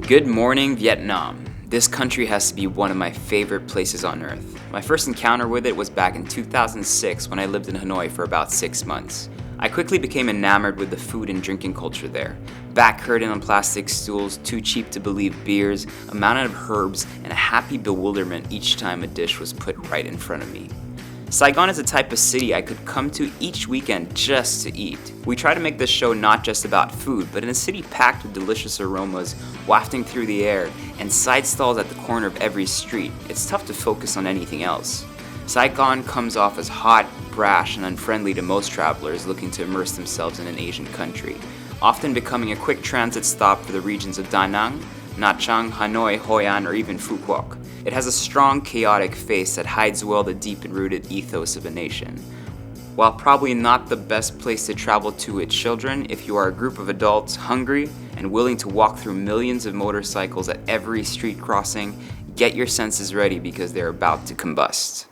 Good morning, Vietnam. This country has to be one of my favorite places on earth. My first encounter with it was back in 2006 when I lived in Hanoi for about 6 months. I quickly became enamored with the food and drinking culture there. Back curtain on plastic stools, too cheap to believe beers, a mountain of herbs, and a happy bewilderment each time a dish was put right in front of me. Saigon is a type of city I could come to each weekend just to eat. We try to make this show not just about food, but in a city packed with delicious aromas wafting through the air and side stalls at the corner of every street, it's tough to focus on anything else. Saigon comes off as hot, brash, and unfriendly to most travelers looking to immerse themselves in an Asian country, often becoming a quick transit stop for the regions of Da Nang, Nha Trang, Hanoi, Hoi An, or even Phu Quoc. It has a strong, chaotic face that hides well the deep and rooted ethos of a nation. While probably not the best place to travel to with children, if you are a group of adults hungry and willing to walk through millions of motorcycles at every street crossing, get your senses ready because they're about to combust.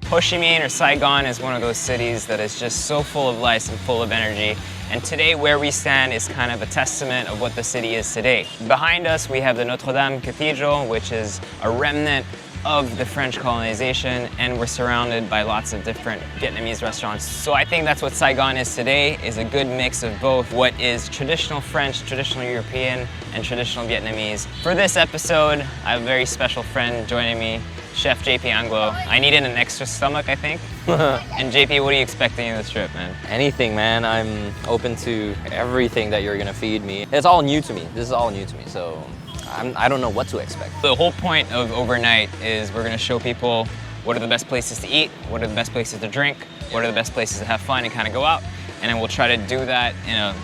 Ho Chi Minh or Saigon is one of those cities that is just so full of life and full of energy. And today where we stand is kind of a testament of what the city is today. Behind us we have the Notre Dame Cathedral, which is a remnant of the French colonization, and we're surrounded by lots of different Vietnamese restaurants. So I think that's what Saigon is today, is a good mix of both what is traditional French, traditional European, and traditional Vietnamese. For this episode, I have a very special friend joining me, Chef JP Anglo. I needed an extra stomach, I think. And JP, what are you expecting in this trip, man? Anything, man. I'm open to everything that you're gonna feed me. It's all new to me. This is all new to me, so I don't know what to expect. The whole point of overnight is we're gonna show people what are the best places to eat, what are the best places to drink, what are the best places to have fun and kind of go out, and then we'll try to do that in a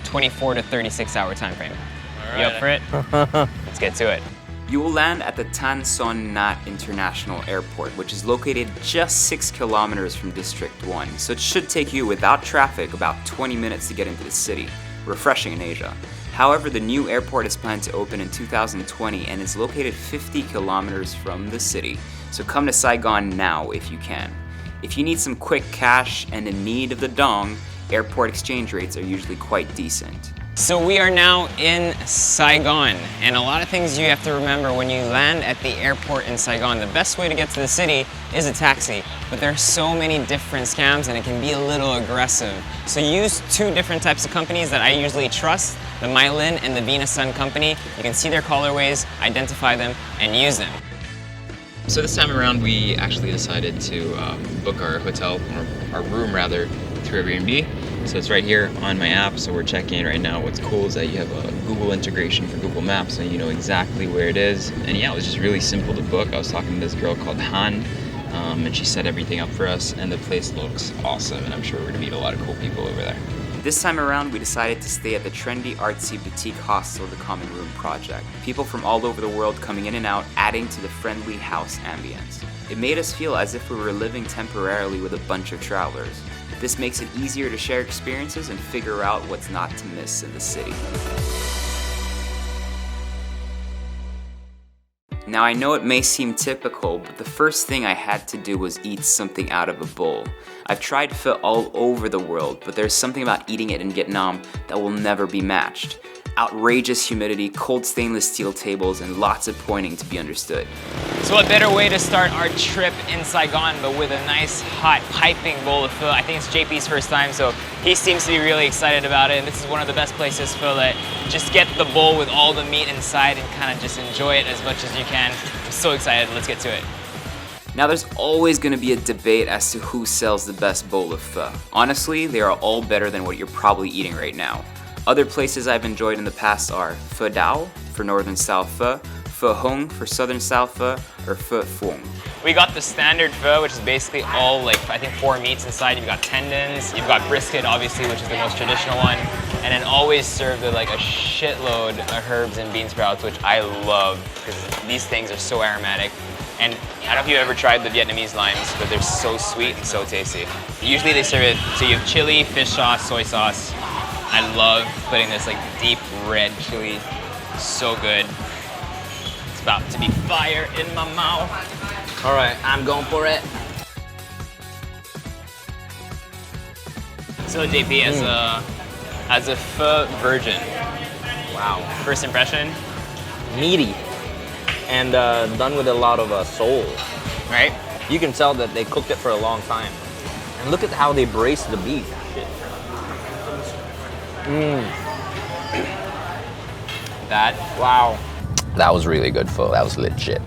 24 to 36 hour time frame. All right. You up for it? Let's get to it. You will land at the Tan Son Nhat International Airport, which is located just 6 kilometers from District 1, so it should take you, without traffic, about 20 minutes to get into the city. Refreshing in Asia. However, the new airport is planned to open in 2020 and is located 50 kilometers from the city, so come to Saigon now if you can. If you need some quick cash and in need of the dong, airport exchange rates are usually quite decent. So we are now in Saigon, and a lot of things you have to remember when you land at the airport in Saigon. The best way to get to the city is a taxi, but there are so many different scams and it can be a little aggressive. So use two different types of companies that I usually trust, the Mylin and the Venus Sun company. You can see their colorways, identify them, and use them. So this time around we actually decided to book our hotel, or our room rather, through Airbnb. So it's right here on my app, so we're checking it right now. What's cool is that you have a Google integration for Google Maps, so you know exactly where it is. And yeah, it was just really simple to book. I was talking to this girl called Han, and she set everything up for us, and the place looks awesome, and I'm sure we're gonna meet a lot of cool people over there. This time around, we decided to stay at the trendy, artsy boutique hostel, the Common Room Project. People from all over the world coming in and out, adding to the friendly house ambience. It made us feel as if we were living temporarily with a bunch of travelers. This makes it easier to share experiences and figure out what's not to miss in the city. Now I know it may seem typical, but the first thing I had to do was eat something out of a bowl. I've tried pho all over the world, but there's something about eating it in Vietnam that will never be matched. Outrageous humidity, cold stainless steel tables, and lots of pointing to be understood. So what better way to start our trip in Saigon but with a nice, hot, piping bowl of pho. I think it's JP's first time, so he seems to be really excited about it. And this is one of the best places for that. Just get the bowl with all the meat inside and kind of just enjoy it as much as you can. I'm so excited, let's get to it. Now there's always going to be a debate as to who sells the best bowl of pho. Honestly, they are all better than what you're probably eating right now. Other places I've enjoyed in the past are Pho Dao for northern style pho, Pho Hong for southern style pho, or Pho Phuong. We got the standard pho, which is basically all I think 4 meats inside. You've got tendons, you've got brisket obviously, which is the most traditional one, and then always served with like a shitload of herbs and bean sprouts, which I love because these things are so aromatic. And I don't know if you've ever tried the Vietnamese limes, but they're so sweet and so tasty. Usually they serve it, so you have chili, fish sauce, soy sauce. I love putting this like deep red chili, so good. It's about to be fire in my mouth. All right, I'm going for it. So JP, as a pho virgin, wow, first impression? Meaty and done with a lot of soul. Right? You can tell that they cooked it for a long time. And look at how they brace the beef. Wow. That was really good pho. That was legit.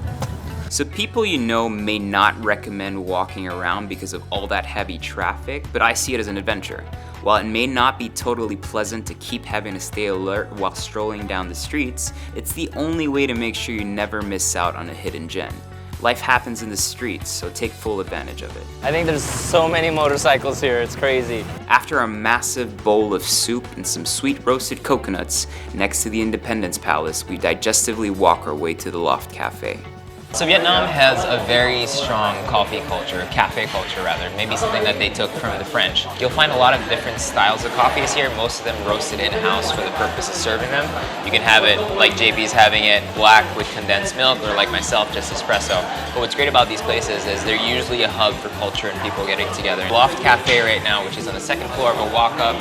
So people you know may not recommend walking around because of all that heavy traffic, but I see it as an adventure. While it may not be totally pleasant to keep having to stay alert while strolling down the streets, it's the only way to make sure you never miss out on a hidden gem. Life happens in the streets, so take full advantage of it. I think there's so many motorcycles here, it's crazy. After a massive bowl of soup and some sweet roasted coconuts next to the Independence Palace, we digestively walk our way to the Loft Cafe. So Vietnam has a very strong coffee culture, cafe culture rather, maybe something that they took from the French. You'll find a lot of different styles of coffees here, most of them roasted in-house for the purpose of serving them. You can have it like JP's having it, black with condensed milk, or like myself, just espresso. But what's great about these places is they're usually a hub for culture and people getting together. Loft Cafe right now, which is on the second floor of a walk-up,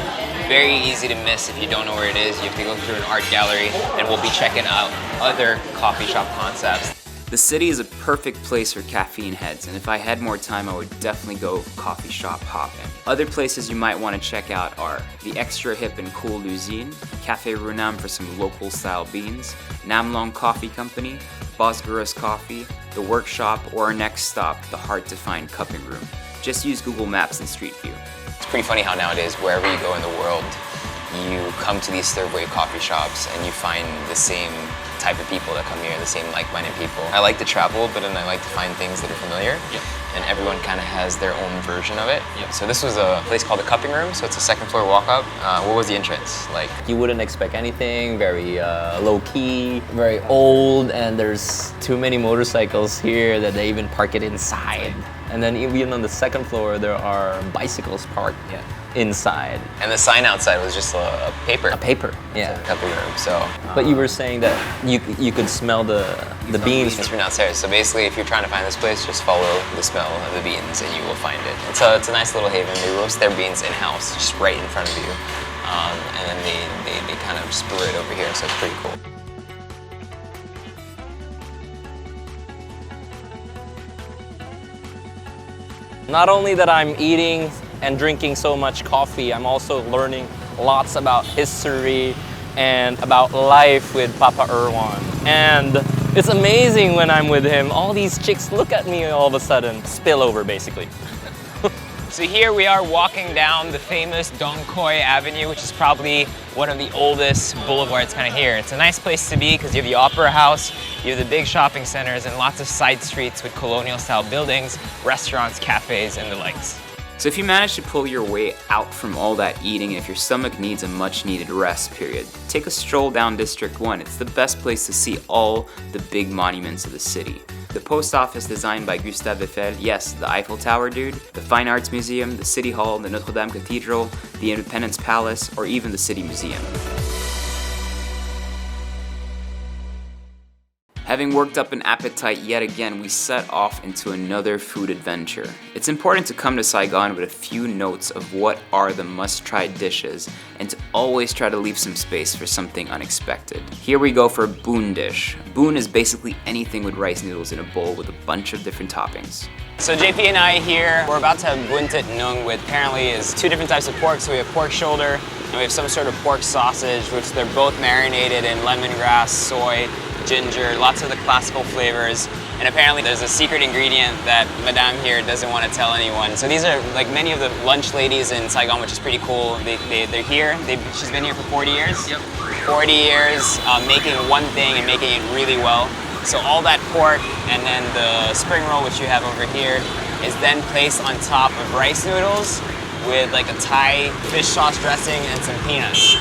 very easy to miss if you don't know where it is. You have to go through an art gallery, and we'll be checking out other coffee shop concepts. The city is a perfect place for caffeine heads, and if I had more time, I would definitely go coffee shop hopping. Other places you might want to check out are the extra hip and cool L'Usine, Café Runam for some local style beans, Nam Long Coffee Company, Bosgurus Coffee, The Workshop, or our next stop, the hard to find cupping room. Just use Google Maps and Street View. It's pretty funny how nowadays, wherever you go in the world, you come to these third wave coffee shops and you find the same type of people that come here, the same like-minded people. I like to travel, but then I like to find things that are familiar. Yep. And everyone kind of has their own version of it. Yep. So this was a place called the Cupping Room, so it's a second floor walk-up. What was the entrance like? You wouldn't expect anything, very low-key, very old, and there's too many motorcycles here that they even park it inside. And then even on the second floor, there are bicycles parked inside. And the sign outside was just a paper. A paper, yeah. Cupping Room, so. But you were saying that you could smell the beans from downstairs. So basically, if you're trying to find this place, just follow the smell of the beans and you will find it. And so it's a nice little haven. They roast their beans in-house, just right in front of you. And then they kind of brew it over here, so it's pretty cool. Not only that I'm eating and drinking so much coffee, I'm also learning lots about history and about life with Papa Erwan. And it's amazing when I'm with him. All these chicks look at me all of a sudden. Spill over, basically. So here we are walking down the famous Dong Khoi Avenue, which is probably one of the oldest boulevards kind of here. It's a nice place to be because you have the Opera House, you have the big shopping centers, and lots of side streets with colonial style buildings, restaurants, cafes, and the likes. So if you manage to pull your way out from all that eating, and if your stomach needs a much needed rest period, take a stroll down District 1. It's the best place to see all the big monuments of the city. The post office designed by Gustave Eiffel, yes, the Eiffel Tower dude, the Fine Arts Museum, the City Hall, the Notre Dame Cathedral, the Independence Palace, or even the City Museum. Having worked up an appetite yet again, we set off into another food adventure. It's important to come to Saigon with a few notes of what are the must-try dishes, and to always try to leave some space for something unexpected. Here we go for a boon dish. Boon is basically anything with rice noodles in a bowl with a bunch of different toppings. So JP and I here, we're about to have bun tit nung, with apparently is two different types of pork. So we have pork shoulder, and we have some sort of pork sausage, which they're both marinated in lemongrass, soy, ginger, lots of the classical flavors. And apparently there's a secret ingredient that Madame here doesn't want to tell anyone. So these are like many of the lunch ladies in Saigon, which is pretty cool. They're here. She's been here for 40 years. Yep. 40 years making one thing and making it really well. So all that pork and then the spring roll, which you have over here, is then placed on top of rice noodles with like a Thai fish sauce dressing and some peanuts.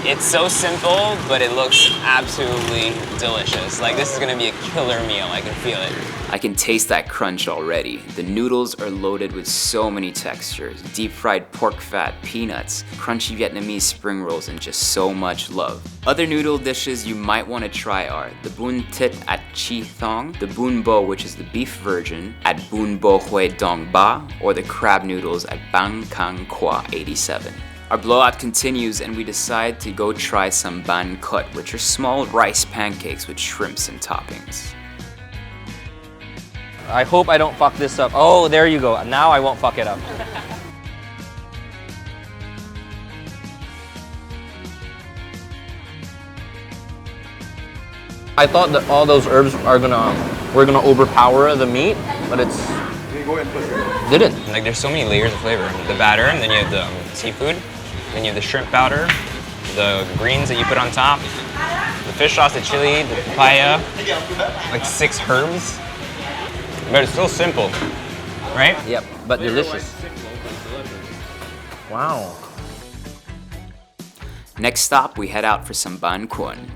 It's so simple, but it looks absolutely delicious. Like, this is gonna be a killer meal, I can feel it. I can taste that crunch already. The noodles are loaded with so many textures. Deep fried pork fat, peanuts, crunchy Vietnamese spring rolls, and just so much love. Other noodle dishes you might want to try are the bun tit at Chi Thong, the bun bo, which is the beef version, at Bun Bo Hue Dong Ba, or the crab noodles at Bang Kang Kwa 87. Our blowout continues and we decide to go try some ban kut, which are small rice pancakes with shrimps and toppings. I hope I don't fuck this up. Oh, there you go. Now I won't fuck it up. I thought that all those herbs were gonna overpower the meat, but it's didn't. Like, there's so many layers of flavor. The batter, and then you have the seafood, then you have the shrimp powder, the greens that you put on top, the fish sauce, the chili, the papaya, like 6 herbs. But it's still simple, right? Yep, but delicious. Wow. Next stop, we head out for some ban kun.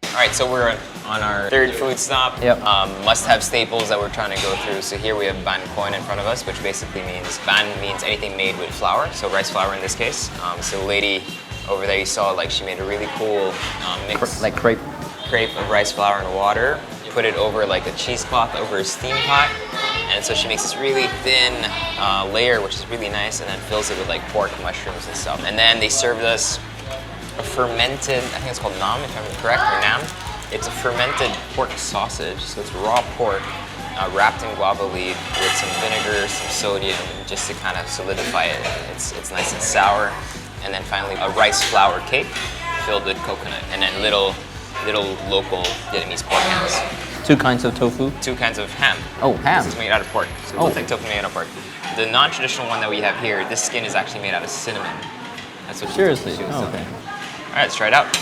All right, so we're on our 3rd food stop. Yep. Must-have staples that we're trying to go through. So here we have ban coin in front of us, which basically means, ban means anything made with flour, so rice flour in this case. So the lady over there you saw, like, she made a really cool mix. Like crepe. Crepe of rice flour and water, put it over like a cheesecloth over a steam pot, and so she makes this really thin layer, which is really nice, and then fills it with like pork, mushrooms, and stuff. And then they served us a fermented, I think it's called nam, if I'm correct, or nam. It's a fermented pork sausage, so it's raw pork wrapped in guava leaf with some vinegar, some sodium, just to kind of solidify it. It's nice and sour. And then finally a rice flour cake filled with coconut, and then little local Vietnamese pork hams. 2 kinds of tofu. 2 kinds of ham. Oh, ham. It's made out of pork. So it looks like tofu made out of pork. The non-traditional one that we have here, this skin is actually made out of cinnamon. That's what Seriously? she was Oh, telling okay. me. All right, let's try it out.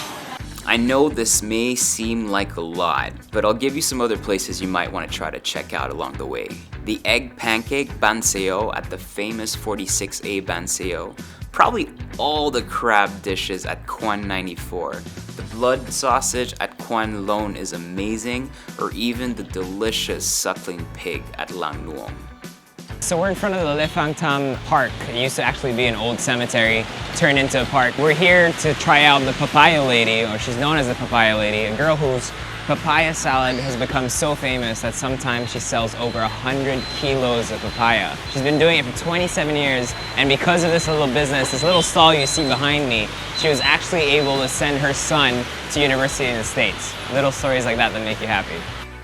I know this may seem like a lot, but I'll give you some other places you might want to try to check out along the way. The egg pancake ban seo at the famous 46A ban seo, probably all the crab dishes at Quan 94. The blood sausage at Quan Lon is amazing, or even the delicious suckling pig at Lang Nuong. So we're in front of the Le Phang Tam Park. It used to actually be an old cemetery turned into a park. We're here to try out the papaya lady, or she's known as the papaya lady, a girl whose papaya salad has become so famous that sometimes she sells over 100 kilos of papaya. She's been doing it for 27 years, and because of this little business, this little stall you see behind me, she was actually able to send her son to university in the States. Little stories like that make you happy.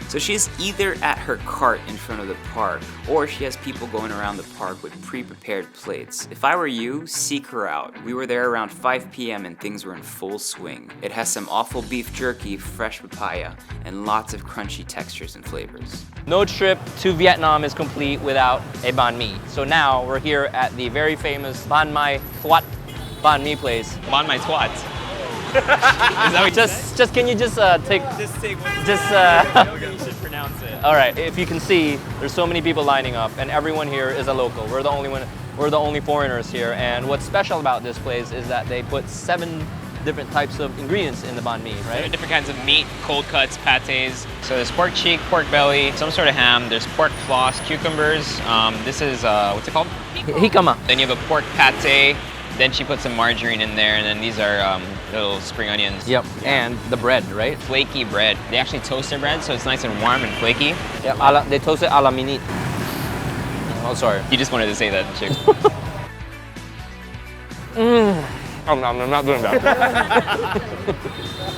So she's either at her cart in front of the park, or she has people going around the park with pre-prepared plates. If I were you, seek her out. We were there around 5 p.m. and things were in full swing. It has some awful beef jerky, fresh papaya, and lots of crunchy textures and flavors. No trip to Vietnam is complete without a banh mi. So now we're here at the very famous Ban Mai Thuat banh mi place. Ban my twat. Just can you just take one. you should pronounce it. all right, if you can see, there's so many people lining up, and everyone here is a local. We're the only foreigners here, and what's special about this place is that they put 7 different types of ingredients in the banh mi, right? Different kinds of meat, cold cuts, pâtés. So there's pork cheek, pork belly, some sort of ham. There's pork floss, cucumbers. This is what's it called? Hikama. Then you have a pork pâté. Then she put some margarine in there, and then these are little spring onions. Yep, and the bread, right? Flaky bread. They actually toast their bread, so it's nice and warm and flaky. Yeah, they toast it a la minute. Oh, sorry. You just wanted to say that, chick. I'm not doing that.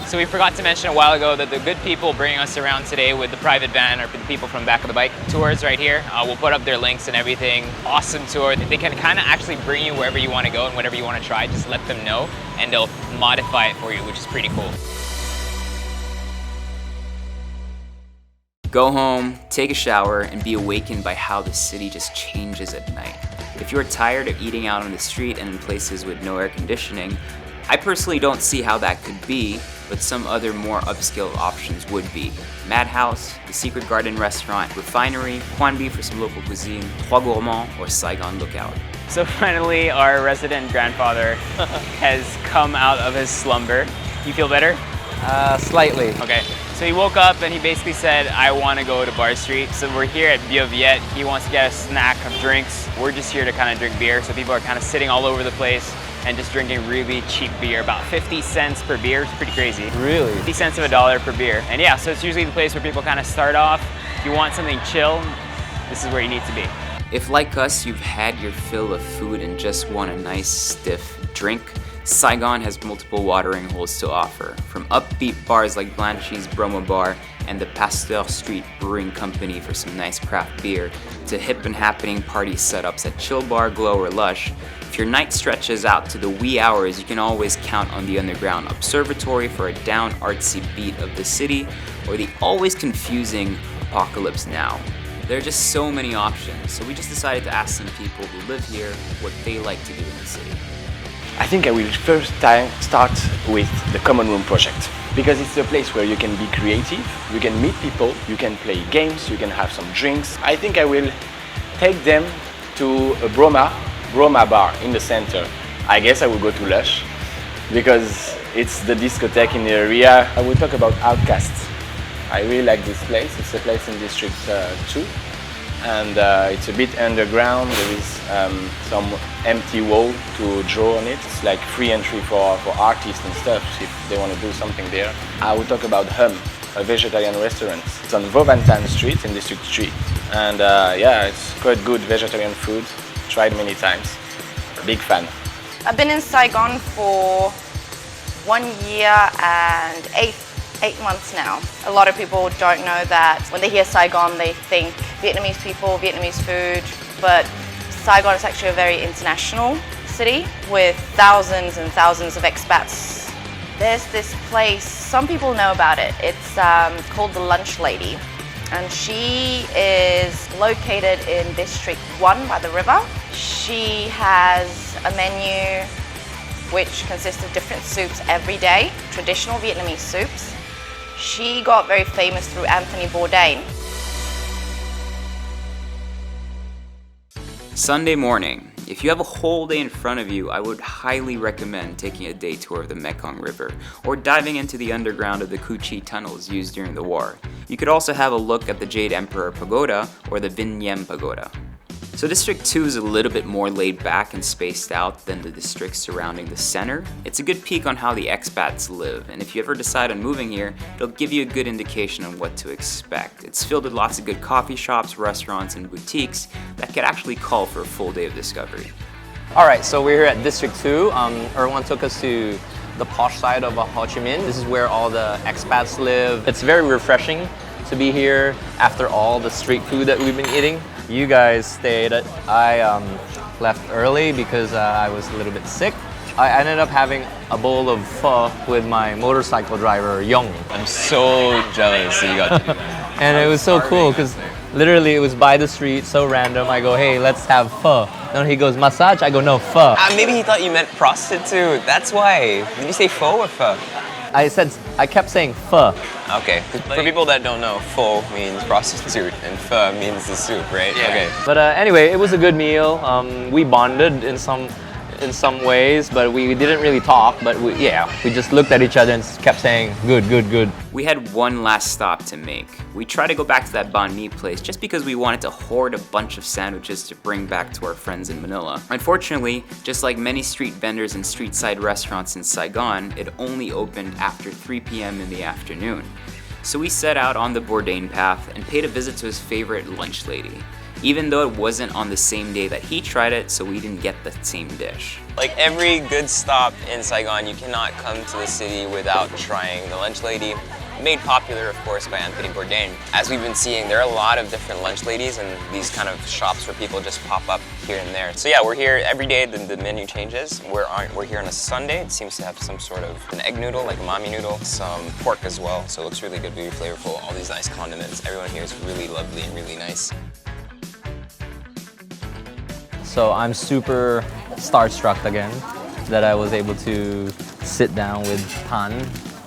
So we forgot to mention a while ago that the good people bringing us around today with the private van are the people from Back of the Bike Tours right here. We'll put up their links and everything. Awesome tour. They can kind of actually bring you wherever you want to go and whatever you want to try. Just let them know and they'll modify it for you, which is pretty cool. Go home, take a shower, and be awakened by how the city just changes at night. If you're tired of eating out on the street and in places with no air conditioning, I personally don't see how that could be, but some other more upscale options would be Madhouse, the Secret Garden Restaurant, Refinery, Kwanbi for some local cuisine, Trois Gourmands, or Saigon Lookout. So finally, our resident grandfather has come out of his slumber. You feel better? Slightly. Okay. So he woke up and he basically said, I want to go to Bar Street. So we're here at Bio Viet. He wants to get a snack of drinks. We're just here to kind of drink beer. So people are kind of sitting all over the place and just drinking really cheap beer, about 50 cents per beer. It's pretty crazy. Really? 50 cents of $1 per beer. And yeah, so it's usually the place where people kind of start off. If you want something chill, this is where you need to be. If like us, you've had your fill of food and just want a nice stiff drink, Saigon has multiple watering holes to offer, from upbeat bars like Blanchie's Bromo Bar and the Pasteur Street Brewing Company for some nice craft beer, to hip and happening party setups at Chill Bar, Glow, or Lush. If your night stretches out to the wee hours, you can always count on the Underground Observatory for a down artsy beat of the city, or the always confusing Apocalypse Now. There are just so many options, so we just decided to ask some people who live here what they like to do in the city. I think I will first start with the Common Room project, because it's a place where you can be creative, you can meet people, you can play games, you can have some drinks. I think I will take them to a Broma bar in the center. I guess I will go to Lush, because it's the discotheque in the area. I will talk about Outcasts. I really like this place. It's a place in District 2. And it's a bit underground. There is some empty wall to draw on it. It's like free entry for artists and stuff if they want to do something there. I will talk about Hum, a vegetarian restaurant. It's on Vauvantan Street in District 3. And yeah, it's quite good vegetarian food. Tried many times. Big fan. I've been in Saigon for 1 year and eight months now. A lot of people don't know that when they hear Saigon, they think Vietnamese people, Vietnamese food, but Saigon is actually a very international city with thousands and thousands of expats. There's this place, some people know about it. It's called the Lunch Lady, and she is located in District 1 by the river. She has a menu which consists of different soups every day, traditional Vietnamese soups. She got very famous through Anthony Bourdain. Sunday morning. If you have a whole day in front of you, I would highly recommend taking a day tour of the Mekong River or diving into the underground of the Cu Chi tunnels used during the war. You could also have a look at the Jade Emperor Pagoda or the Vinh Nghiem Pagoda. So District 2 is a little bit more laid back and spaced out than the districts surrounding the center. It's a good peek on how the expats live, and if you ever decide on moving here, it'll give you a good indication on what to expect. It's filled with lots of good coffee shops, restaurants, and boutiques that could actually call for a full day of discovery. Alright, so we're here at District 2. Erwan took us to the posh side of Ho Chi Minh. This is where all the expats live. It's very refreshing to be here after all the street food that we've been eating. You guys stayed. I left early because I was a little bit sick. I ended up having a bowl of pho with my motorcycle driver, Yong. I'm so jealous that you got to do that. And it was so cool because literally it was by the street, so random. I go, hey, let's have pho. Then he goes, massage? I go, no, pho. Maybe he thought you meant prostitute. That's why. Did you say pho or pho? I kept saying pho. Okay. For people that don't know, pho means prostitute and pho means the soup, right? Yeah. Okay. But anyway, it was a good meal. We bonded in some ways, but we didn't really talk. But we just looked at each other and kept saying, good, good, good. We had one last stop to make. We tried to go back to that banh mi place just because we wanted to hoard a bunch of sandwiches to bring back to our friends in Manila. Unfortunately, just like many street vendors and street side restaurants in Saigon, it only opened after 3 p.m. in the afternoon. So we set out on the Bourdain path and paid a visit to his favorite lunch lady, even though it wasn't on the same day that he tried it, so we didn't get the same dish. Like every good stop in Saigon, you cannot come to the city without trying the lunch lady. Made popular, of course, by Anthony Bourdain. As we've been seeing, there are a lot of different lunch ladies and these kind of shops where people just pop up here and there. So yeah, we're here every day. The menu changes. We're here on a Sunday. It seems to have some sort of an egg noodle, like a mami noodle, some pork as well. So it looks really good, really flavorful. All these nice condiments. Everyone here is really lovely and really nice. So I'm super starstruck again that I was able to sit down with Tan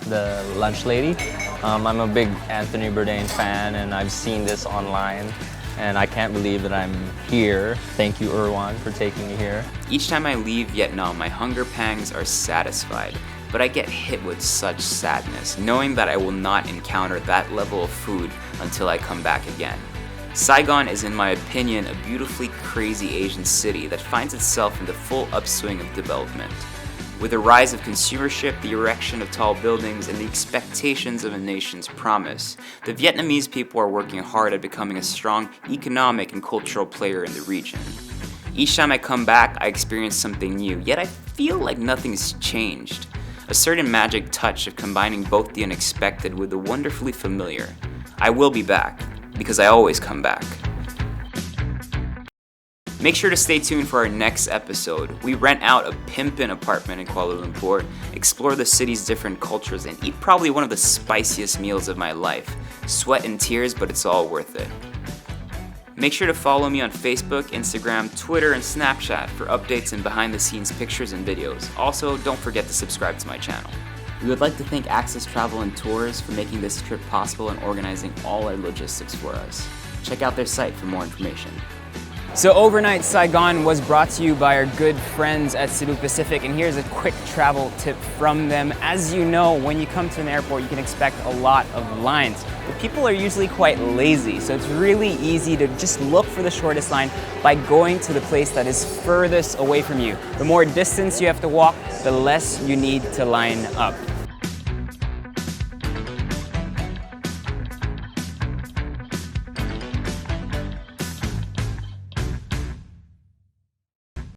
the lunch lady. I'm a big Anthony Bourdain fan, and I've seen this online, and I can't believe that I'm here. Thank you, Erwan, for taking me here. Each time I leave Vietnam, my hunger pangs are satisfied, but I get hit with such sadness, knowing that I will not encounter that level of food until I come back again. Saigon is, in my opinion, a beautifully crazy Asian city that finds itself in the full upswing of development. With the rise of consumership, the erection of tall buildings, and the expectations of a nation's promise, the Vietnamese people are working hard at becoming a strong economic and cultural player in the region. Each time I come back, I experience something new, yet I feel like nothing's changed. A certain magic touch of combining both the unexpected with the wonderfully familiar. I will be back, because I always come back. Make sure to stay tuned for our next episode. We rent out a pimpin' apartment in Kuala Lumpur, explore the city's different cultures, and eat probably one of the spiciest meals of my life. Sweat and tears, but it's all worth it. Make sure to follow me on Facebook, Instagram, Twitter, and Snapchat for updates and behind-the-scenes pictures and videos. Also, don't forget to subscribe to my channel. We would like to thank Access Travel and Tours for making this trip possible and organizing all our logistics for us. Check out their site for more information. So overnight Saigon was brought to you by our good friends at Cebu Pacific, and here's a quick travel tip from them. As you know, when you come to an airport, you can expect a lot of lines, but people are usually quite lazy, so it's really easy to just look for the shortest line by going to the place that is furthest away from you. The more distance you have to walk, the less you need to line up.